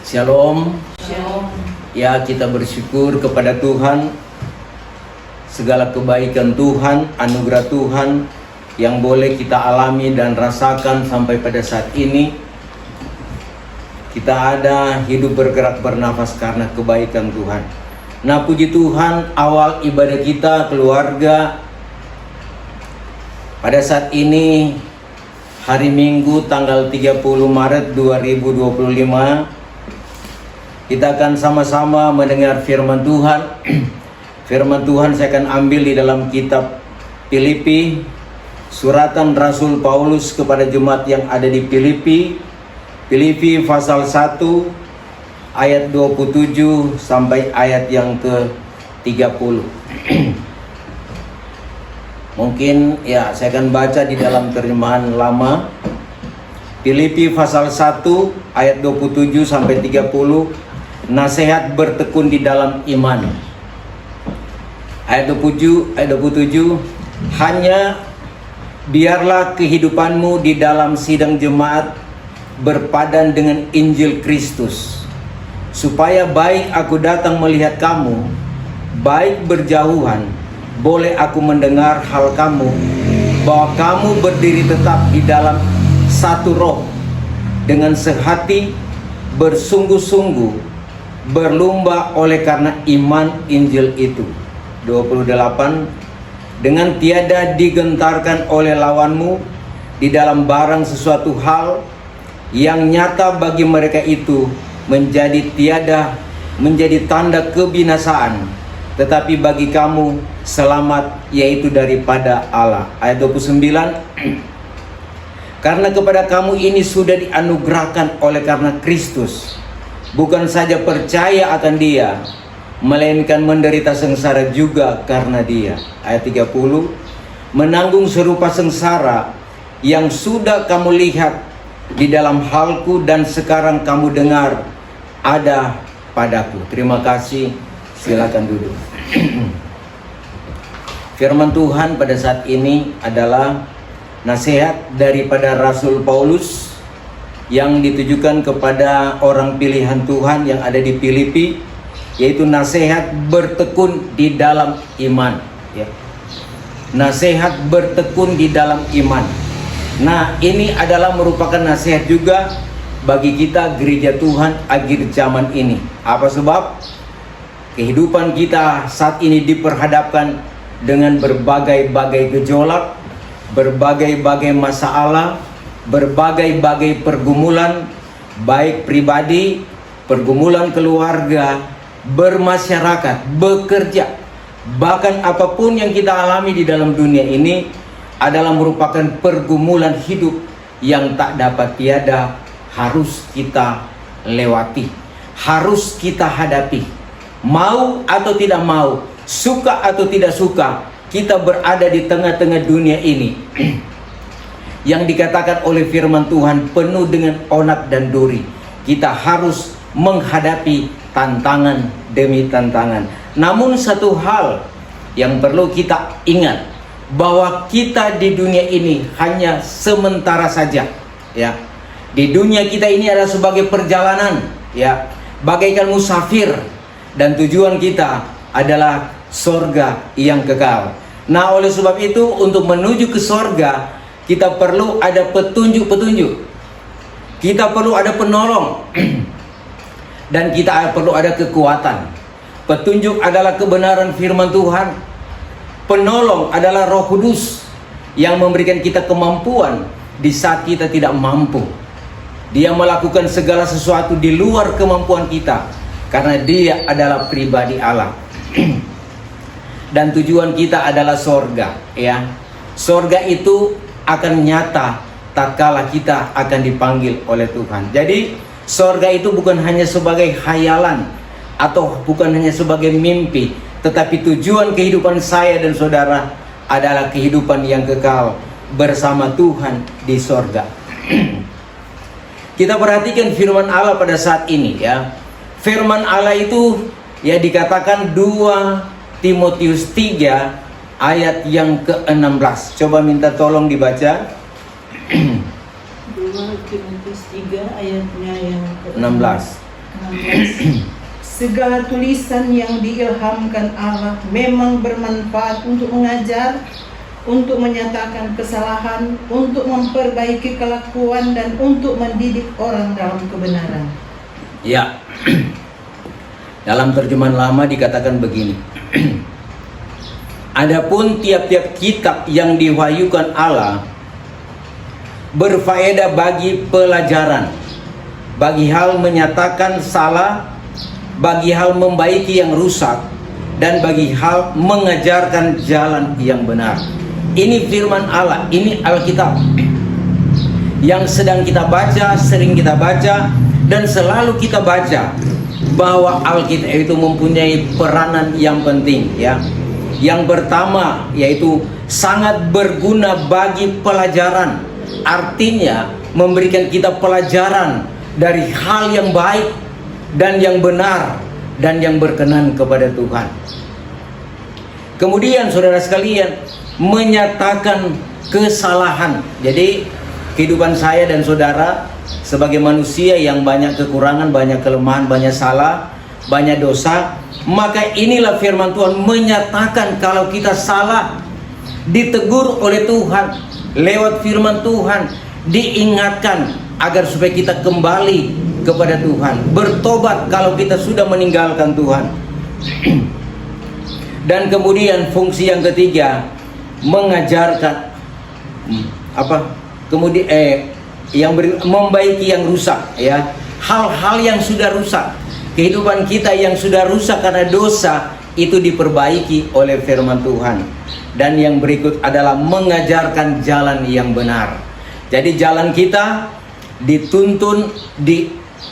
Shalom. Shalom. Ya, kita bersyukur kepada Tuhan. Segala kebaikan Tuhan, anugerah Tuhan yang boleh kita alami dan rasakan sampai pada saat ini. Kita ada hidup, bergerak, bernafas karena kebaikan Tuhan. Nah, puji Tuhan, awal ibadah kita keluarga pada saat ini hari Minggu tanggal 30 Maret 2025. Kita akan sama-sama mendengar firman Tuhan. Firman Tuhan saya akan ambil di dalam kitab Filipi, suratan Rasul Paulus kepada jemaat yang ada di Filipi. Filipi pasal 1 ayat 27 sampai ayat yang ke-30. Mungkin ya saya akan baca di dalam terjemahan lama. Filipi pasal 1 ayat 27 sampai 30. Nasihat bertekun di dalam iman. Ayat 27, hanya biarlah kehidupanmu di dalam sidang jemaat berpadan dengan Injil Kristus, supaya baik aku datang melihat kamu, baik berjauhan, boleh aku mendengar hal kamu, bahwa kamu berdiri tetap di dalam satu roh, dengan sehati, bersungguh-sungguh, berlomba oleh karena iman Injil itu. 28, dengan tiada digentarkan oleh lawanmu di dalam barang sesuatu hal yang nyata bagi mereka itu menjadi tanda kebinasaan, tetapi bagi kamu selamat, yaitu daripada Allah. Ayat 29, karena kepada kamu ini sudah dianugerahkan oleh karena Kristus, bukan saja percaya akan Dia, melainkan menderita sengsara juga karena Dia. Ayat 30, menanggung serupa sengsara yang sudah kamu lihat di dalam halku dan sekarang kamu dengar ada padaku. Terima kasih. Silakan duduk. Firman Tuhan pada saat ini adalah nasihat daripada Rasul Paulus yang ditujukan kepada orang pilihan Tuhan yang ada di Filipi, yaitu nasihat bertekun di dalam iman, ya. Nasihat bertekun di dalam iman. Nah, ini adalah merupakan nasihat juga bagi kita gereja Tuhan akhir zaman ini. Apa sebab? Kehidupan kita saat ini diperhadapkan dengan berbagai-bagai gejolak, berbagai-bagai masalah, berbagai-bagai pergumulan, baik pribadi, pergumulan keluarga, bermasyarakat, bekerja, bahkan apapun yang kita alami di dalam dunia ini adalah merupakan pergumulan hidup yang tak dapat tiada, harus kita lewati, harus kita hadapi. Mau atau tidak mau, suka atau tidak suka, kita berada di tengah-tengah dunia ini yang dikatakan oleh firman Tuhan penuh dengan onak dan duri. Kita harus menghadapi tantangan demi tantangan. Namun satu hal yang perlu kita ingat, bahwa kita di dunia ini hanya sementara saja, ya. Di dunia kita ini adalah sebagai perjalanan, ya, bagaikan musafir, dan tujuan kita adalah sorga yang kekal. Nah, oleh sebab itu untuk menuju ke sorga kita perlu ada petunjuk-petunjuk. Kita perlu ada penolong. Dan kita perlu ada kekuatan. Petunjuk adalah kebenaran firman Tuhan. Penolong adalah Roh Kudus yang memberikan kita kemampuan di saat kita tidak mampu. Dia melakukan segala sesuatu di luar kemampuan kita, karena Dia adalah pribadi Allah. Dan tujuan kita adalah sorga, ya. Sorga itu akan nyata tatkala kita akan dipanggil oleh Tuhan. Jadi sorga itu bukan hanya sebagai khayalan atau bukan hanya sebagai mimpi, tetapi tujuan kehidupan saya dan saudara adalah kehidupan yang kekal bersama Tuhan di sorga. Kita perhatikan firman Allah pada saat ini, ya. Firman Allah itu ya dikatakan 2 Timotius 3 ayat yang ke-16. Coba minta tolong dibaca. 2 Timotius 3 ayatnya yang ke-16. Segala tulisan yang diilhamkan Allah memang bermanfaat untuk mengajar, untuk menyatakan kesalahan, untuk memperbaiki kelakuan, dan untuk mendidik orang dalam kebenaran. Ya, dalam terjemahan lama dikatakan begini. Adapun tiap-tiap kitab yang diwahyukan Allah berfaedah bagi pelajaran, bagi hal menyatakan salah, bagi hal membaiki yang rusak, dan bagi hal mengajarkan jalan yang benar. Ini firman Allah, ini Alkitab yang sedang kita baca, sering kita baca, dan selalu kita baca bahwa Alkitab itu mempunyai peranan yang penting, ya. Yang pertama yaitu sangat berguna bagi pelajaran. Artinya memberikan kita pelajaran dari hal yang baik dan yang benar dan yang berkenan kepada Tuhan. Kemudian saudara sekalian, menyatakan kesalahan. Jadi kehidupan saya dan saudara sebagai manusia yang banyak kekurangan, banyak kelemahan, banyak salah, banyak dosa, maka inilah firman Tuhan menyatakan kalau kita salah, ditegur oleh Tuhan lewat firman Tuhan, diingatkan agar supaya kita kembali kepada Tuhan, bertobat kalau kita sudah meninggalkan Tuhan. Dan kemudian fungsi yang ketiga, mengajarkan membaiki yang rusak, ya. Hal-hal yang sudah rusak, kehidupan kita yang sudah rusak karena dosa, itu diperbaiki oleh firman Tuhan. Dan yang berikut adalah mengajarkan jalan yang benar. Jadi jalan kita dituntun,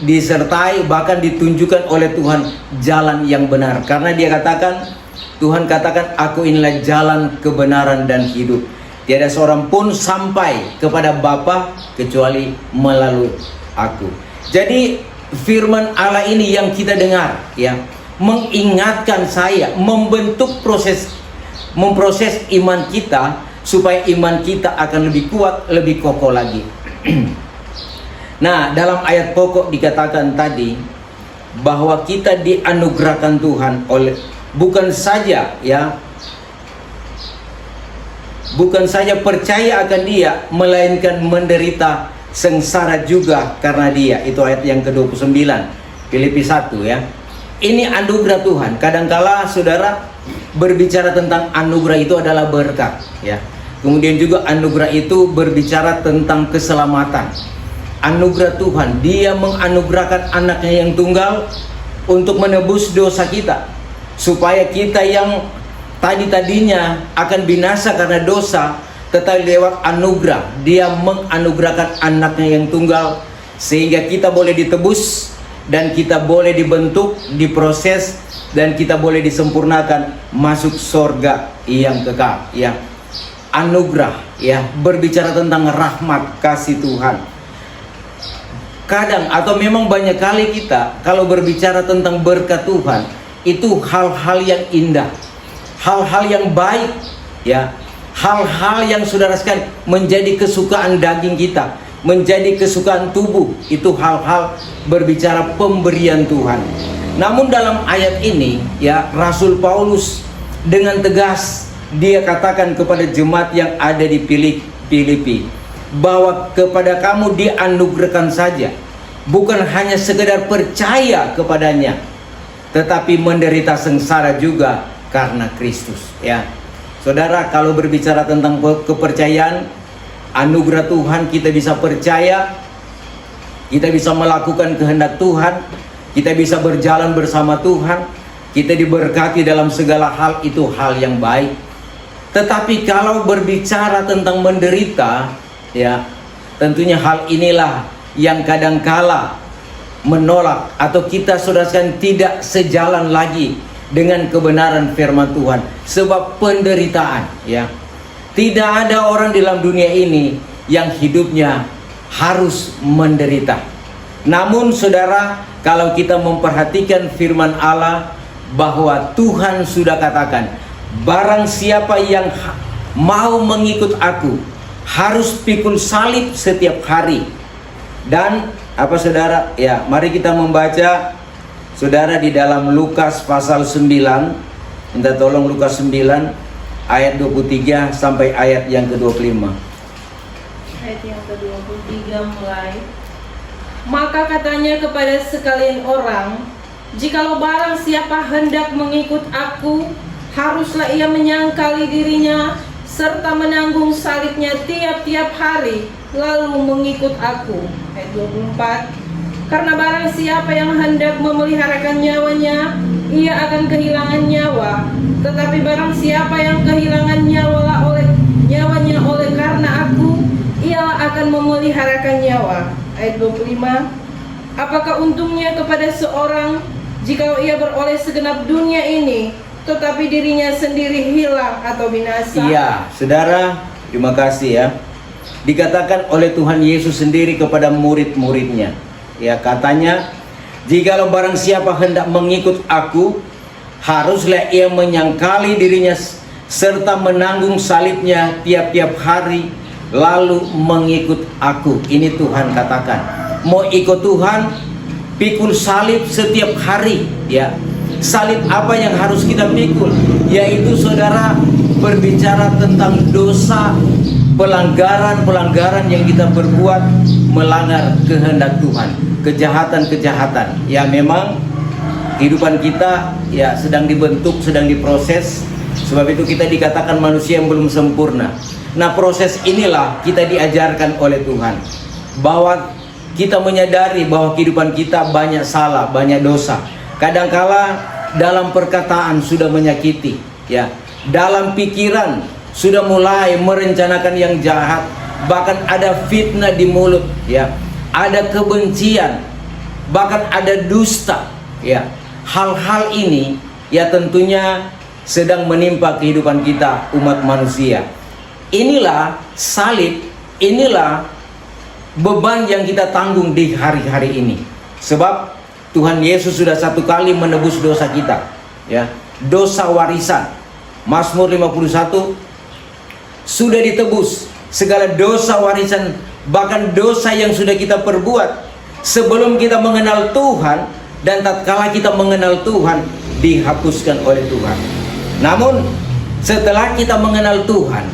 disertai, bahkan ditunjukkan oleh Tuhan jalan yang benar. Karena dia katakan, Tuhan katakan, aku inilah jalan kebenaran dan hidup. Tiada seorang pun sampai kepada Bapa kecuali melalui aku. Jadi firman Allah ini yang kita dengar, ya, mengingatkan saya, memproses iman kita supaya iman kita akan lebih kuat, lebih kokoh lagi. Nah, dalam ayat pokok dikatakan tadi bahwa kita dianugerahkan Tuhan oleh bukan saja percaya akan Dia, melainkan menderita sengsara juga karena Dia. Itu ayat yang ke-29 Filipi 1, ya. Ini anugerah Tuhan. Kadangkala saudara berbicara tentang anugerah itu adalah berkat, ya. Kemudian juga anugerah itu berbicara tentang keselamatan. Anugerah Tuhan, Dia menganugerahkan anaknya yang tunggal untuk menebus dosa kita, supaya kita yang tadinya akan binasa karena dosa, tetapi lewat anugerah Dia menganugerahkan anaknya yang tunggal, sehingga kita boleh ditebus dan kita boleh dibentuk, diproses, dan kita boleh disempurnakan masuk surga yang kekal, ya. Anugerah, ya, berbicara tentang rahmat kasih Tuhan. Kadang atau memang banyak kali kita kalau berbicara tentang berkat Tuhan, itu hal-hal yang indah, hal-hal yang baik, ya, hal-hal yang saudara sekalian menjadi kesukaan daging kita, menjadi kesukaan tubuh. Itu hal-hal berbicara pemberian Tuhan. Namun dalam ayat ini, ya, Rasul Paulus dengan tegas dia katakan kepada jemaat yang ada di Filipi bahwa kepada kamu dianugerahkan saja, bukan hanya sekedar percaya kepadanya, tetapi menderita sengsara juga karena Kristus, ya. Saudara, kalau berbicara tentang kepercayaan, anugerah Tuhan, kita bisa percaya, kita bisa melakukan kehendak Tuhan, kita bisa berjalan bersama Tuhan, kita diberkati dalam segala hal, itu hal yang baik. Tetapi kalau berbicara tentang menderita, ya, tentunya hal inilah yang kadangkala menolak atau kita saudara sekalian tidak sejalan lagi dengan kebenaran firman Tuhan. Sebab penderitaan, ya, tidak ada orang di dalam dunia ini yang hidupnya harus menderita. Namun saudara, kalau kita memperhatikan firman Allah bahwa Tuhan sudah katakan, barang siapa yang mau mengikut aku harus pikul salib setiap hari. Dan apa saudara, ya, mari kita membaca Saudara, di dalam Lukas pasal 9, minta tolong Lukas 9 ayat 23 sampai ayat yang ke-25. Ayat yang ke-23 mulai. Maka katanya kepada sekalian orang, jikalau barang siapa hendak mengikut aku, haruslah ia menyangkali dirinya, serta menanggung salibnya tiap-tiap hari, lalu mengikut aku. Ayat 24. Karena barang siapa yang hendak memeliharakan nyawanya, ia akan kehilangan nyawa. Tetapi barang siapa yang kehilangan nyawanya oleh karena aku, ia akan memeliharakan nyawa. Ayat 25. Apakah untungnya kepada seorang jika ia beroleh segenap dunia ini, tetapi dirinya sendiri hilang atau binasa? Iya, saudara, terima kasih ya. Dikatakan oleh Tuhan Yesus sendiri kepada murid-muridnya. Ya, katanya, jikalau barang siapa hendak mengikut aku, haruslah ia menyangkali dirinya serta menanggung salibnya tiap-tiap hari, lalu mengikut aku. Ini Tuhan katakan. Mau ikut Tuhan, pikul salib setiap hari, ya. Salib apa yang harus kita pikul? Yaitu saudara, berbicara tentang dosa, pelanggaran-pelanggaran yang kita berbuat, melanggar kehendak Tuhan, kejahatan-kejahatan. Ya, memang kehidupan kita ya sedang dibentuk, sedang diproses. Sebab itu kita dikatakan manusia yang belum sempurna. Nah, proses inilah kita diajarkan oleh Tuhan, bahwa kita menyadari bahwa kehidupan kita banyak salah, banyak dosa. Kadangkala dalam perkataan sudah menyakiti, ya. Dalam pikiran sudah mulai merencanakan yang jahat, bahkan ada fitnah di mulut, ya. Ada kebencian, bahkan ada dusta, ya. Hal-hal ini ya tentunya sedang menimpa kehidupan kita umat manusia. Inilah salib, inilah beban yang kita tanggung di hari-hari ini. Sebab Tuhan Yesus sudah satu kali menebus dosa kita, ya. Dosa warisan. Mazmur 51 sudah ditebus segala dosa warisan, bahkan dosa yang sudah kita perbuat sebelum kita mengenal Tuhan, dan tatkala kita mengenal Tuhan dihapuskan oleh Tuhan. Namun setelah kita mengenal Tuhan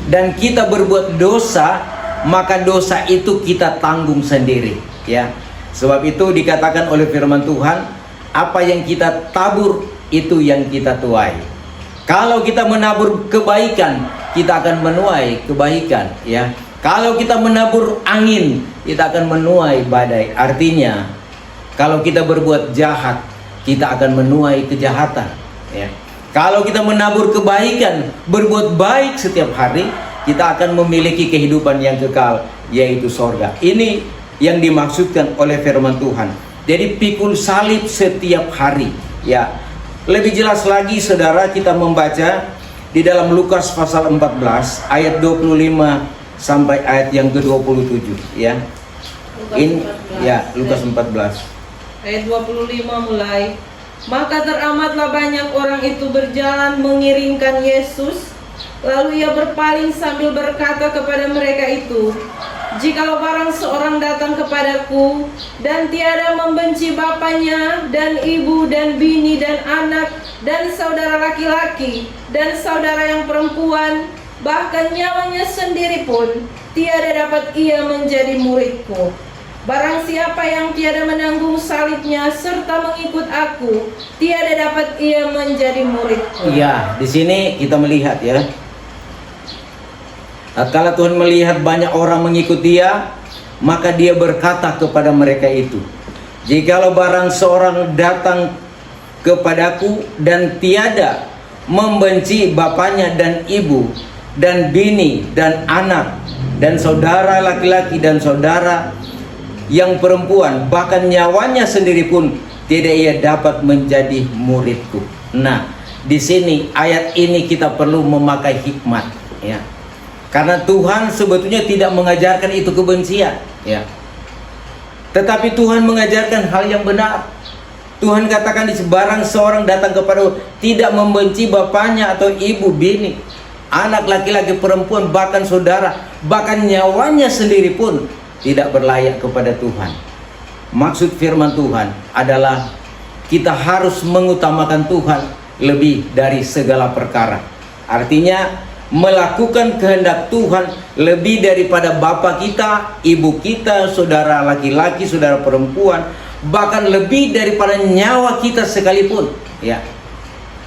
dan kita berbuat dosa, maka dosa itu kita tanggung sendiri, ya. Sebab itu dikatakan oleh firman Tuhan, apa yang kita tabur itu yang kita tuai. Kalau kita menabur kebaikan, kita akan menuai kebaikan, ya. Kalau kita menabur angin, kita akan menuai badai. Artinya, kalau kita berbuat jahat, kita akan menuai kejahatan, ya. Kalau kita menabur kebaikan, berbuat baik setiap hari, kita akan memiliki kehidupan yang kekal, yaitu sorga. Ini yang dimaksudkan oleh firman Tuhan. Jadi pikul salib setiap hari, ya. Lebih jelas lagi saudara, kita membaca di dalam Lukas pasal 14 ayat 25 sampai ayat yang ke-27, ya. Ini ya Lukas 14 ayat 25 mulai. Maka teramatlah banyak orang itu berjalan mengiringkan Yesus. Lalu ia berpaling sambil berkata kepada mereka itu, jikalau barang seorang datang kepadaku dan tiada membenci bapanya dan ibu dan bini dan anak dan saudara laki-laki dan saudara yang perempuan, bahkan nyawanya sendiri pun, tiada dapat ia menjadi muridku. Barang siapa yang tiada menanggung salibnya serta mengikut aku, tiada dapat ia menjadi muridku. Iya, di sini kita melihat, ya. Tatkala Tuhan melihat banyak orang mengikut Dia, maka Dia berkata kepada mereka itu, jikalau barang seorang datang kepadaku dan tiada membenci bapaknya dan ibu dan bini dan anak dan saudara laki-laki dan saudara yang perempuan, bahkan nyawanya sendiri pun, tidak ia dapat menjadi muridku. Nah, di sini ayat ini kita perlu memakai hikmat, ya. Karena Tuhan sebetulnya tidak mengajarkan itu kebencian, ya. Tetapi Tuhan mengajarkan hal yang benar. Tuhan katakan, di sebarang seorang datang kepada tidak membenci bapaknya atau ibu, bini, anak laki-laki, perempuan, bahkan saudara, bahkan nyawanya sendiri pun tidak berlayak kepada Tuhan. Maksud firman Tuhan adalah kita harus mengutamakan Tuhan lebih dari segala perkara. Artinya melakukan kehendak Tuhan lebih daripada bapak kita, ibu kita, saudara laki-laki, saudara perempuan, bahkan lebih daripada nyawa kita sekalipun, ya.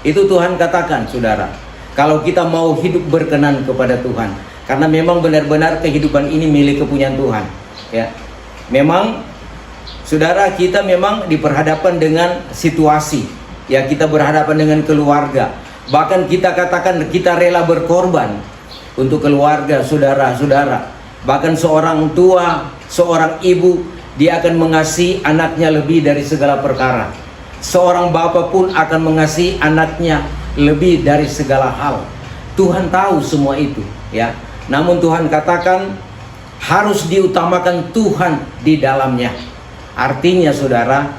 Itu Tuhan katakan, saudara, kalau kita mau hidup berkenan kepada Tuhan, karena memang benar-benar kehidupan ini milik kepunyaan Tuhan, ya. Memang saudara, kita memang diperhadapkan dengan situasi, ya, kita berhadapan dengan keluarga. Bahkan kita katakan kita rela berkorban untuk keluarga, saudara-saudara. Bahkan seorang tua, seorang ibu, dia akan mengasihi anaknya lebih dari segala perkara. Seorang bapak pun akan mengasihi anaknya lebih dari segala hal. Tuhan tahu semua itu, ya. Namun Tuhan katakan harus diutamakan Tuhan di dalamnya. Artinya saudara,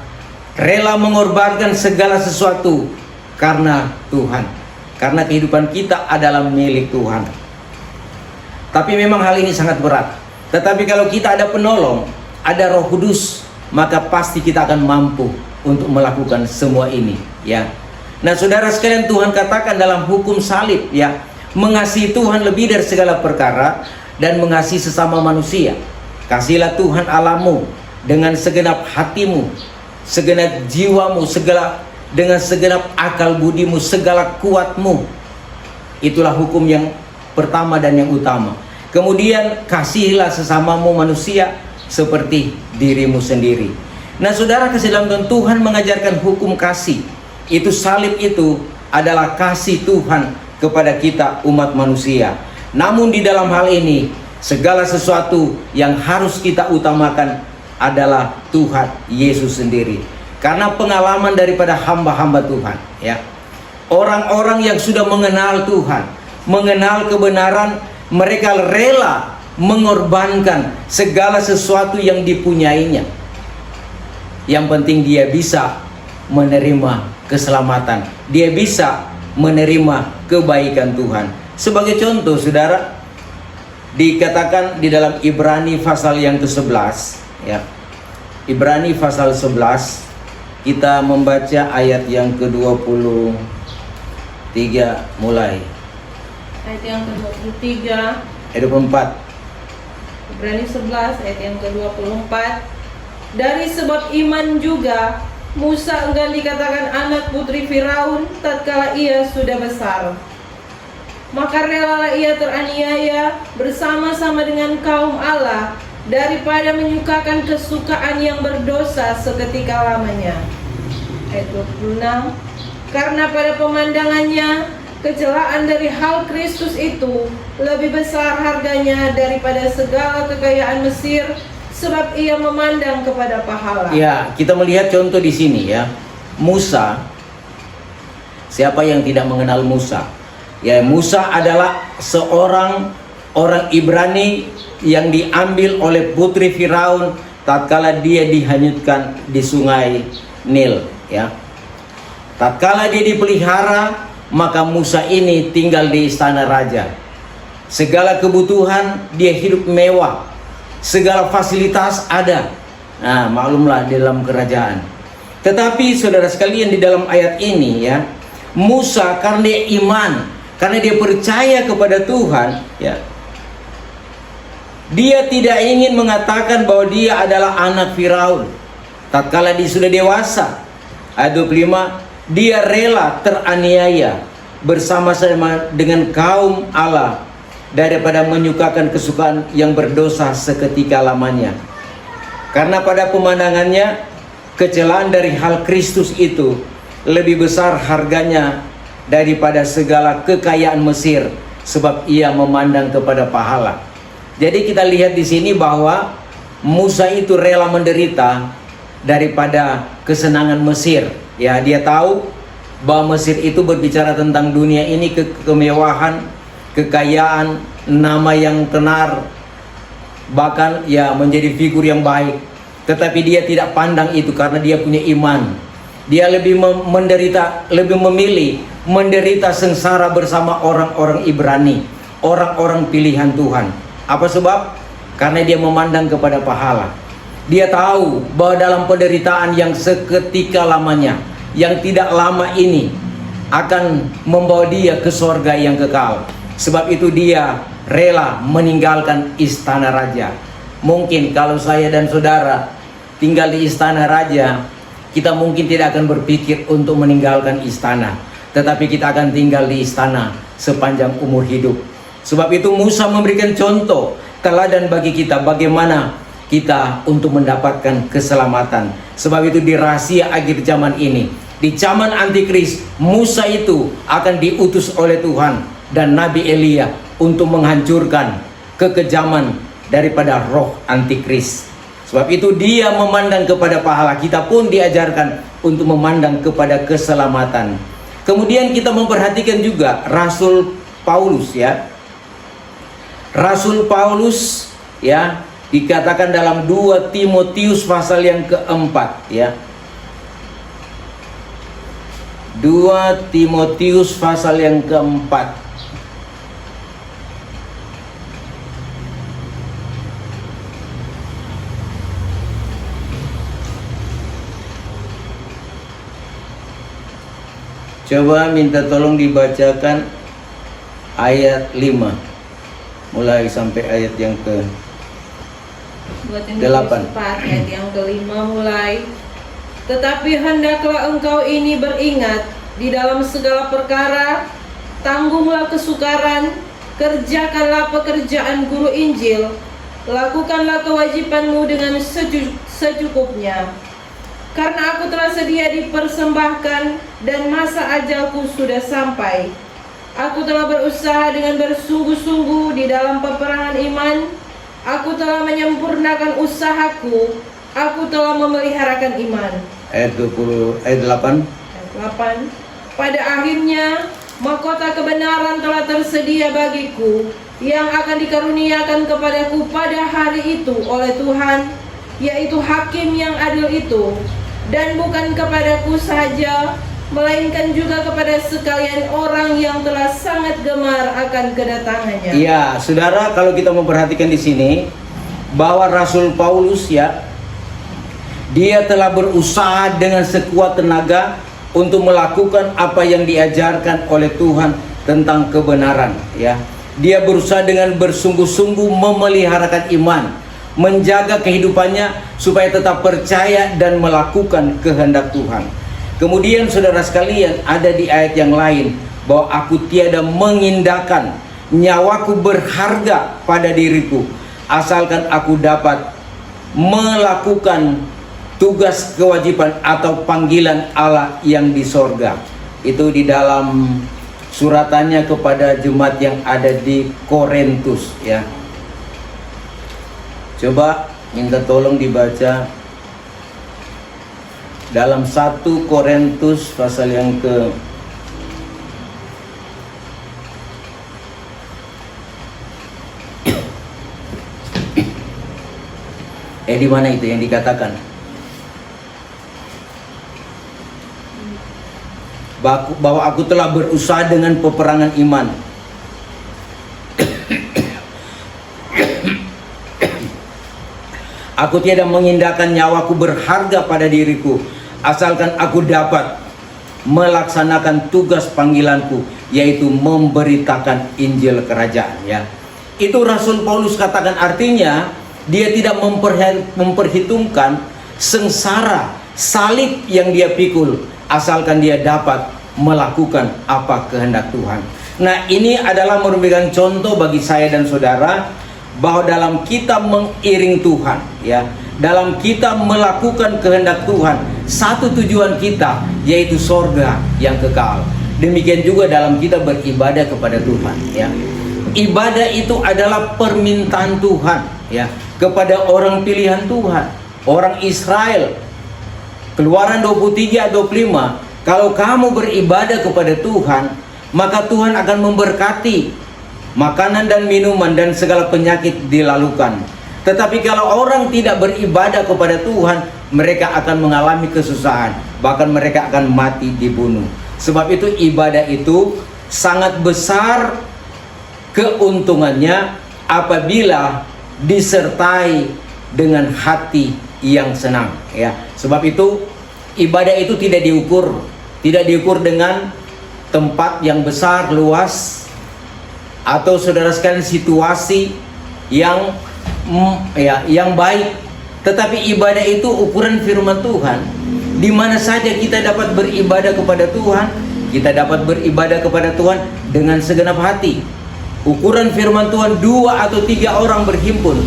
rela mengorbankan segala sesuatu karena Tuhan. Karena kehidupan kita adalah milik Tuhan. Tapi memang hal ini sangat berat. Tetapi kalau kita ada penolong, ada Roh Kudus, maka pasti kita akan mampu untuk melakukan semua ini, ya. Nah, saudara sekalian, Tuhan katakan dalam hukum salib, ya, mengasihi Tuhan lebih dari segala perkara dan mengasihi sesama manusia. Kasihilah Tuhan Allahmu dengan segenap hatimu, segenap jiwamu, dengan segenap akal budimu, segala kuatmu. Itulah hukum yang pertama dan yang utama. Kemudian kasihilah sesamamu manusia seperti dirimu sendiri. Nah, saudara kasih dalam Tuhan mengajarkan hukum kasih. Itu salib itu adalah kasih Tuhan kepada kita umat manusia. Namun di dalam hal ini segala sesuatu yang harus kita utamakan adalah Tuhan Yesus sendiri. Karena pengalaman daripada hamba-hamba Tuhan, ya. Orang-orang yang sudah mengenal Tuhan, mengenal kebenaran, mereka rela mengorbankan segala sesuatu yang dipunyainya. Yang penting dia bisa menerima keselamatan, dia bisa menerima kebaikan Tuhan. Sebagai contoh, saudara, dikatakan di dalam Ibrani pasal yang ke-11, ya. Ibrani pasal 11, kita membaca ayat yang ke-23 mulai. Ayat yang ke-23, Ayat 24. Ibrani 11 ayat yang ke-24. Dari sebab iman juga Musa enggan dikatakan anak putri Firaun tatkala ia sudah besar. Maka relalah ia teraniaya bersama-sama dengan kaum Allah daripada menyukakan kesukaan yang berdosa seketika lamanya. Ayat 26. Karena pada pemandangannya kecelaan dari hal Kristus itu lebih besar harganya daripada segala kekayaan Mesir, sebab ia memandang kepada pahala. Ya, kita melihat contoh di sini, ya. Musa. Siapa yang tidak mengenal Musa? Ya, Musa adalah seorang orang Ibrani yang diambil oleh putri Firaun tatkala dia dihanyutkan di sungai Nil, ya. Tatkala dia dipelihara, maka Musa ini tinggal di istana raja. Segala kebutuhan dia hidup mewah, segala fasilitas ada. Nah, maklumlah di dalam kerajaan. Tetapi saudara sekalian, di dalam ayat ini, ya, Musa karena dia iman, karena dia percaya kepada Tuhan, ya, dia tidak ingin mengatakan bahwa dia adalah anak Firaun. Tatkala dia sudah dewasa, ayat 25, dia rela teraniaya bersama-sama dengan kaum Allah daripada menyukakan kesukaan yang berdosa seketika lamanya. Karena pada pemandangannya kecelaan dari hal Kristus itu lebih besar harganya daripada segala kekayaan Mesir, sebab ia memandang kepada pahala. Jadi kita lihat di sini bahwa Musa itu rela menderita daripada kesenangan Mesir. Ya, dia tahu bahwa Mesir itu berbicara tentang dunia ini, kemewahan, kekayaan, nama yang tenar, bahkan ya menjadi figur yang baik. Tetapi dia tidak pandang itu karena dia punya iman. Dia lebih menderita, lebih memilih menderita sengsara bersama orang-orang Ibrani, orang-orang pilihan Tuhan. Apa sebab? Karena dia memandang kepada pahala. Dia tahu bahwa dalam penderitaan yang seketika lamanya, yang tidak lama ini akan membawa dia ke sorga yang kekal. Sebab itu dia rela meninggalkan istana raja. Mungkin kalau saya dan saudara tinggal di istana raja, kita mungkin tidak akan berpikir untuk meninggalkan istana, tetapi kita akan tinggal di istana sepanjang umur hidup. Sebab itu Musa memberikan contoh teladan bagi kita bagaimana kita untuk mendapatkan keselamatan. Sebab itu di rahasia akhir zaman ini, di zaman antikris, Musa itu akan diutus oleh Tuhan dan Nabi Elia untuk menghancurkan kekejaman daripada roh antikris. Sebab itu dia memandang kepada pahala. Kita pun diajarkan untuk memandang kepada keselamatan. Kemudian kita memperhatikan juga Rasul Paulus, ya. Rasul Paulus, ya, dikatakan dalam 2 Timotius pasal yang keempat, ya. 2 Timotius pasal yang keempat. Coba minta tolong dibacakan ayat 5 mulai sampai ayat yang ke 8. Ayat yang kelima mulai. Tetapi hendaklah engkau ini beringat di dalam segala perkara, tangguhlah kesukaran, kerjakanlah pekerjaan guru Injil, lakukanlah kewajibanmu dengan secukupnya. Karena aku telah sedia dipersembahkan dan masa ajalku sudah sampai. Aku telah berusaha dengan bersungguh-sungguh di dalam peperangan iman. Aku telah menyempurnakan usahaku. Aku telah memeliharakan iman. Ayat 8. Ayat 8. Pada akhirnya mahkota kebenaran telah tersedia bagiku, yang akan dikaruniakan kepadaku pada hari itu oleh Tuhan, yaitu hakim yang adil itu. Dan bukan kepadaku saja, melainkan juga kepada sekalian orang yang telah sangat gemar akan kedatangannya. Ya, saudara, kalau kita memperhatikan di sini bahwa Rasul Paulus, ya, dia telah berusaha dengan sekuat tenaga untuk melakukan apa yang diajarkan oleh Tuhan tentang kebenaran, ya. Dia berusaha dengan bersungguh-sungguh memeliharakan iman, menjaga kehidupannya supaya tetap percaya dan melakukan kehendak Tuhan. Kemudian saudara sekalian, ada di ayat yang lain bahwa aku tiada mengindahkan, nyawaku berharga pada diriku, asalkan aku dapat melakukan tugas kewajiban atau panggilan Allah yang di sorga. Itu di dalam suratannya kepada jemaat yang ada di Korintus, ya. Coba minta tolong dibaca dalam 1 Korintus pasal yang ke di mana itu yang dikatakan bahwa aku telah berusaha dengan peperangan iman. Aku tiada mengindahkan nyawaku berharga pada diriku, asalkan aku dapat melaksanakan tugas panggilanku, yaitu memberitakan Injil kerajaan, ya. Itu Rasul Paulus katakan, artinya dia tidak memperhitungkan sengsara, salib yang dia pikul, asalkan dia dapat melakukan apa kehendak Tuhan. Nah, ini adalah merupakan contoh bagi saya dan saudara bahwa dalam kita mengiring Tuhan, ya, dalam kita melakukan kehendak Tuhan, satu tujuan kita yaitu sorga yang kekal. Demikian juga dalam kita beribadah kepada Tuhan, ya. Ibadah itu adalah permintaan Tuhan, ya, kepada orang pilihan Tuhan, orang Israel. Keluaran 23-25, kalau kamu beribadah kepada Tuhan, maka Tuhan akan memberkati makanan dan minuman dan segala penyakit dilalukan. Tetapi kalau orang tidak beribadah kepada Tuhan, mereka akan mengalami kesusahan, bahkan mereka akan mati dibunuh. Sebab itu ibadah itu sangat besar keuntungannya apabila disertai dengan hati yang senang, ya. Sebab itu ibadah itu tidak diukur dengan tempat yang besar, luas, atau saudara sekalian situasi yang baik. Tetapi ibadah itu ukuran firman Tuhan. Di mana saja kita dapat beribadah kepada Tuhan, kita dapat beribadah kepada Tuhan dengan segenap hati. Ukuran firman Tuhan, 2 atau 3 orang berhimpun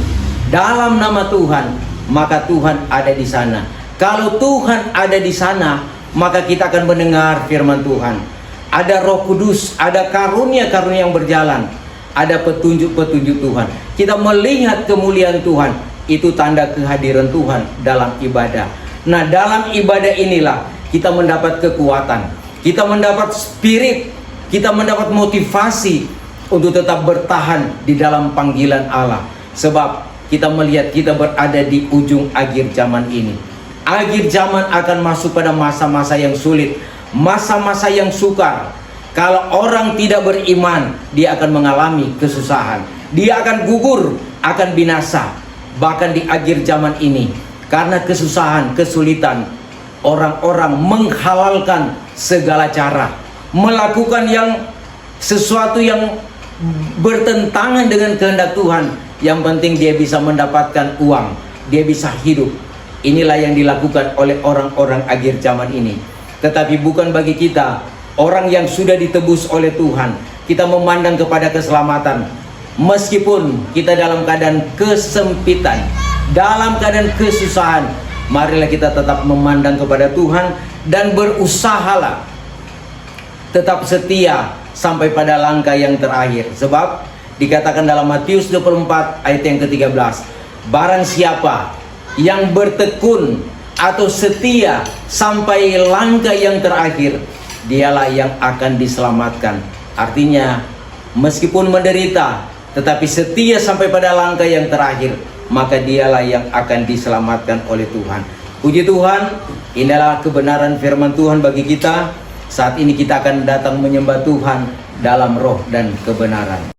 dalam nama Tuhan, maka Tuhan ada di sana. Kalau Tuhan ada di sana, maka kita akan mendengar firman Tuhan. Ada Roh Kudus, ada karunia-karunia yang berjalan, ada petunjuk-petunjuk Tuhan. Kita melihat kemuliaan Tuhan, itu tanda kehadiran Tuhan dalam ibadah. Nah, dalam ibadah inilah kita mendapat kekuatan, kita mendapat spirit, kita mendapat motivasi untuk tetap bertahan di dalam panggilan Allah. Sebab kita melihat kita berada di ujung akhir zaman ini. Akhir zaman akan masuk pada masa-masa yang sulit, masa-masa yang sukar. Kalau orang tidak beriman, dia akan mengalami kesusahan, dia akan gugur, akan binasa. Bahkan di akhir zaman ini, karena kesusahan, kesulitan, orang-orang menghalalkan segala cara, melakukan sesuatu yang bertentangan dengan kehendak Tuhan. Yang penting dia bisa mendapatkan uang, dia bisa hidup. Inilah yang dilakukan oleh orang-orang akhir zaman ini. Tetapi bukan bagi kita, orang yang sudah ditebus oleh Tuhan. Kita memandang kepada keselamatan. Meskipun kita dalam keadaan kesempitan, dalam keadaan kesusahan, marilah kita tetap memandang kepada Tuhan dan berusahalah tetap setia sampai pada langkah yang terakhir. Sebab dikatakan dalam Matius 24 ayat yang ke-13, barang siapa yang bertekun atau setia sampai langkah yang terakhir, dialah yang akan diselamatkan. Artinya, meskipun menderita, tetapi setia sampai pada langkah yang terakhir, maka dialah yang akan diselamatkan oleh Tuhan. Puji Tuhan, inilah kebenaran firman Tuhan bagi kita. Saat ini kita akan datang menyembah Tuhan dalam roh dan kebenaran.